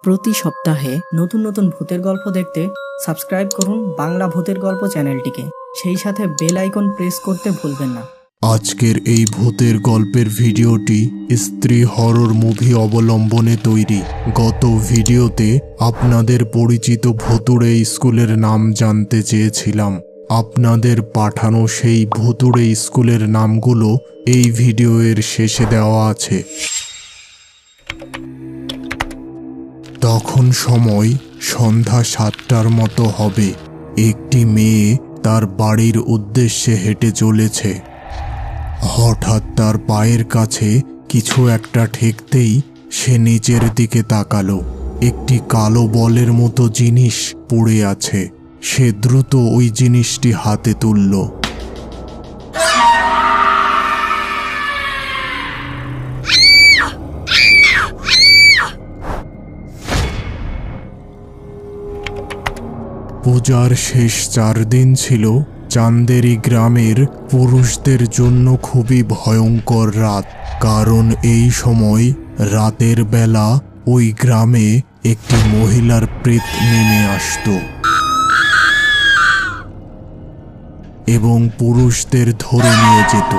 প্রতি সপ্তাহে নতুন নতুন ভূতের গল্প দেখতে সাবস্ক্রাইব করুন বাংলা ভূতের গল্প চ্যানেলটিকে। সেই সাথে বেল আইকন প্রেস করতে ভুলবেন না। আজকের এই ভূতের গল্পের ভিডিওটি স্ত্রী হরর মুভি অবলম্বনে তৈরি। গত ভিডিওতে আপনাদের পরিচিত ভুতুড়ে স্কুলের নাম জানতে চেয়েছিলাম। আপনাদের পাঠানো সেই ভুতুড়ে স্কুলের নামগুলো এই ভিডিওর শেষে দেওয়া আছে। তখন সময় সন্ধ্যা 7টার মতো হবে। একটি মেয়ে তার বাড়ির উদ্দেশ্যে হেঁটে চলেছে। হঠাৎ তার পায়ের কাছে কিছু একটা ঠেকতেই সে নিচের দিকে তাকালো। একটি কালো বলের মতো জিনিস পড়ে আছে। সে দ্রুত ওই জিনিসটি হাতে তুলল। পূজার শেষ 4 দিন ছিল চান্দেরি গ্রামের পুরুষদের জন্য খুবই ভয়ঙ্কর রাত। কারণ এই সময় রাতের বেলা ওই গ্রামে একটি মহিলার প্রেত নেমে আসত এবং পুরুষদের ধরে নিয়ে যেত।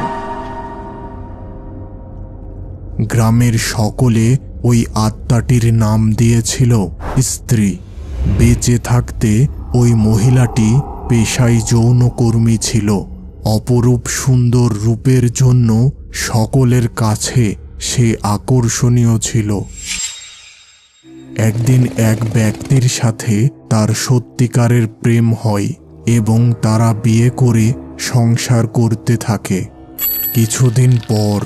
গ্রামের সকলে ওই আত্মাটির নাম দিয়েছিল স্ত্রী। বেঁচে থাকতে ওই মহিলাটি পেশায় যৌনকর্মী ছিল। অপরূপ সুন্দর রূপের জন্য সকলের কাছে সে আকর্ষণীয় ছিল। একদিন এক ব্যক্তির সাথে তার সত্যিকারের প্রেম হয় এবং তারা বিয়ে করে সংসার করতে থাকে। কিছুদিন পর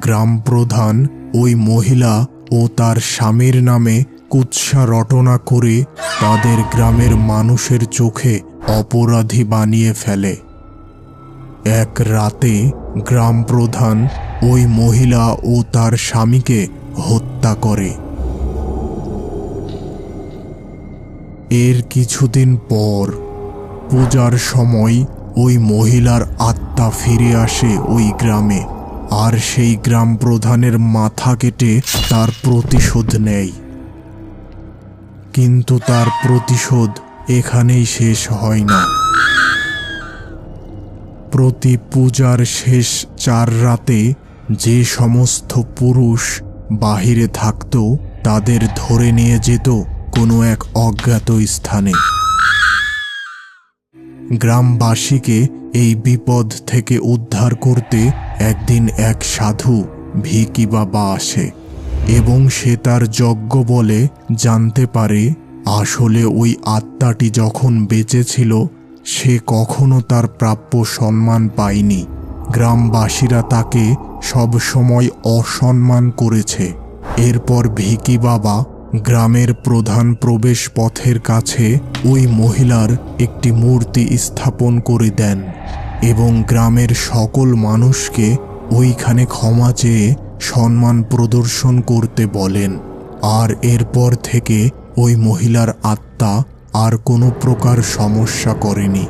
গ্রাম প্রধান ওই মহিলা ও তার স্বামীর নামে কুৎসা রটনা করে তাদের গ্রামের মানুষের চোখে অপরাধী বানিয়ে ফেলে। এক রাতে গ্রাম প্রধান ওই মহিলা ও তার স্বামীকে হত্যা করে। এর কিছুদিন পর পূজার সময় ওই মহিলার আত্মা ফিরে আসে ওই গ্রামে, আর সেই গ্রাম প্রধানের মাথা কেটে তার প্রতিশোধ নেয়। কিন্তু তার প্রতিশোধ এখানেই শেষ হয় না। প্রতি পূজার শেষ 4 রাতে যে সমস্ত পুরুষ বাহিরে থাকত তাদের ধরে নিয়ে যেত কোনো এক অজ্ঞাত স্থানে। গ্রামবাসীকে এই বিপদ থেকে উদ্ধার করতে একদিন এক সাধু ভিকি বাবা আসে এবং সে তার যজ্ঞ বলে জানতে পারে আসলে ওই আত্মাটি যখন বেঁচে ছিল সে কখনো তার প্রাপ্য সম্মান পায়নি। গ্রামবাসীরা তাকে সব সময় অসম্মান করেছে। এরপর ভিকি বাবা গ্রামের প্রধান প্রবেশ পথের কাছে ওই মহিলার একটি মূর্তি স্থাপন করে দেন এবং গ্রামের সকল মানুষকে ওইখানে ক্ষমা চেয়ে সম্মান প্রদর্শন করতে বলেন। আর এরপর থেকে ওই মহিলার আত্মা আর কোনো প্রকার সমস্যা করেনি।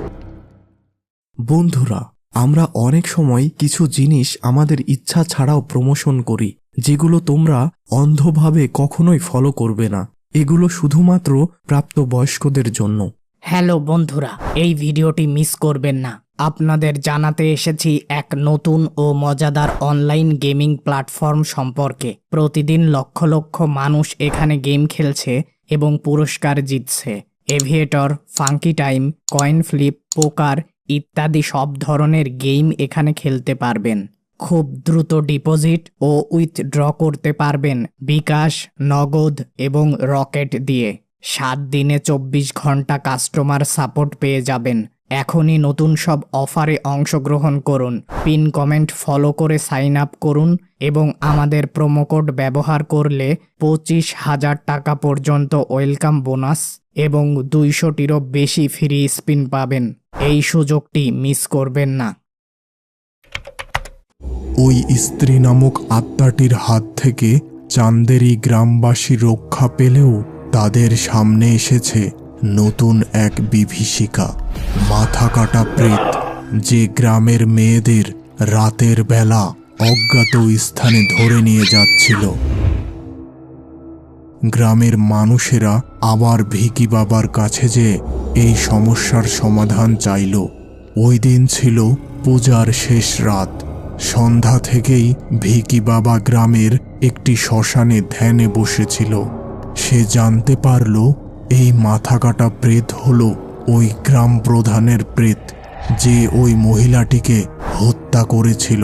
বন্ধুরা, আমরা অনেক সময় কিছু জিনিস আমাদের ইচ্ছা ছাড়াও প্রমোশন করি, যেগুলো তোমরা অন্ধভাবে কখনোই ফলো করবে না। এগুলো শুধুমাত্র প্রাপ্তবয়স্কদের জন্য। হ্যালো বন্ধুরা, এই ভিডিওটি মিস করবেন না। আপনাদের জানাতে এসেছি এক নতুন ও মজাদার অনলাইন গেমিং প্ল্যাটফর্ম সম্পর্কে। প্রতিদিন লক্ষ লক্ষ মানুষ এখানে গেম খেলছে এবং পুরস্কার জিতছে। Aviator, funky time, coin flip, পোকার ইত্যাদি সব ধরনের গেম এখানে খেলতে পারবেন। খুব দ্রুত ডিপোজিট ও উইথড্র করতে পারবেন বিকাশ, নগদ এবং রকেট দিয়ে। 7 দিনে 24 ঘন্টা কাস্টমার সাপোর্ট পেয়ে যাবেন। এখনই নতুন সব অফারে অংশগ্রহণ করুন। পিন কমেন্ট ফলো করে সাইন আপ করুন এবং আমাদের প্রোমো কোড ব্যবহার করলে 25,000 টাকা পর্যন্ত ওয়েলকাম বোনাস এবং 200টিরও বেশি ফ্রি স্পিন পাবেন। এই সুযোগটি মিস করবেন না। ওই স্ত্রী নামক আত্মাটির হাত থেকে চান্দেরি গ্রামবাসী রক্ষা পেলেও তাদের সামনে এসেছে নতুন এক বিভীষিকা, মাথা কাটা প্রেত, যে গ্রামের মেয়েদের রাতের বেলা অজ্ঞাত স্থানে ধরে নিয়ে যাচ্ছিল। গ্রামের মানুষেরা আবার ভিকি বাবার কাছে যেয়ে এই সমস্যার সমাধান চাইল। ওই দিন ছিল পূজার শেষ রাত। সন্ধ্যা থেকেই ভিকি বাবা গ্রামের একটি শ্মশানে ধ্যানে বসেছিল। সে জানতে পারল এই মাথাকাটা প্রেত হলো ওই গ্রাম প্রধানের প্রেত, যে ওই মহিলাটিকে হত্যা করেছিল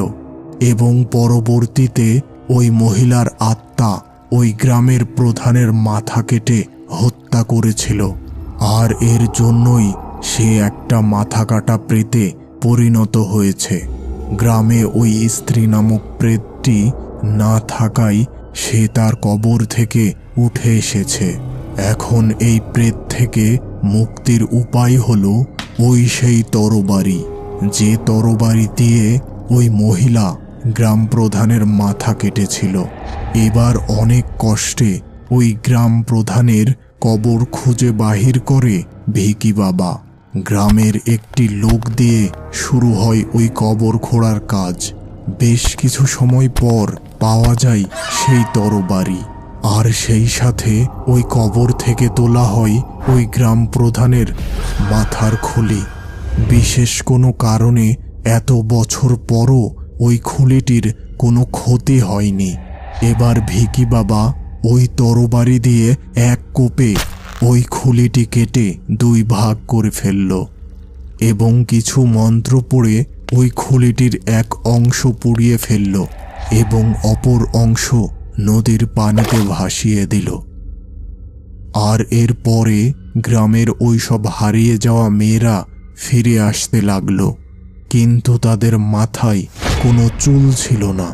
এবং পরবর্তীতে ওই মহিলার আত্মা ওই গ্রামের প্রধানের মাথা কেটে হত্যা করেছিল। আর এর জন্যই সে একটা মাথা কাটা প্রেতে পরিণত হয়েছে। গ্রামে ওই স্ত্রী নামক প্রেতটি না থাকায় সে তার কবর থেকে উঠে এসেছে। এখন এই প্রেত থেকে মুক্তির উপায় হলো ওই সেই তরবারি, যে তরবারি দিয়ে ওই মহিলা গ্রাম প্রধানের মাথা কেটেছিল। এবার অনেক কষ্টে ওই গ্রাম প্রধানের কবর খুঁজে বাহির করে ভিকি বাবা। গ্রামের একটি লোক দিয়ে শুরু হয় ওই কবর খোঁড়ার কাজ। বেশ কিছু সময় পর পাওয়া যায় সেই তরবারি, আর সেই সাথে ওই কবর থেকে তোলা হয় ওই গ্রাম প্রধানের মাথার খুলি। বিশেষ কোনো কারণে এত বছর পরও ওই খুলিটির কোনো ক্ষতি হয়নি। এবার ভিকি বাবা ওই তরবারি দিয়ে এক কোপে ওই খুলিটি কেটে দুই ভাগ করে ফেলল এবং কিছু মন্ত্র পড়ে ওই খুলিটির এক অংশ পুড়িয়ে ফেলল এবং অপর অংশ নদীর পানিতে ভাসিয়ে দিল। আর এর পরে গ্রামের ওই সব হারিয়ে যাওয়া মেয়েরা ফিরে আসতে লাগলো, কিন্তু তাদের মাথায় কোনো চুল ছিল না।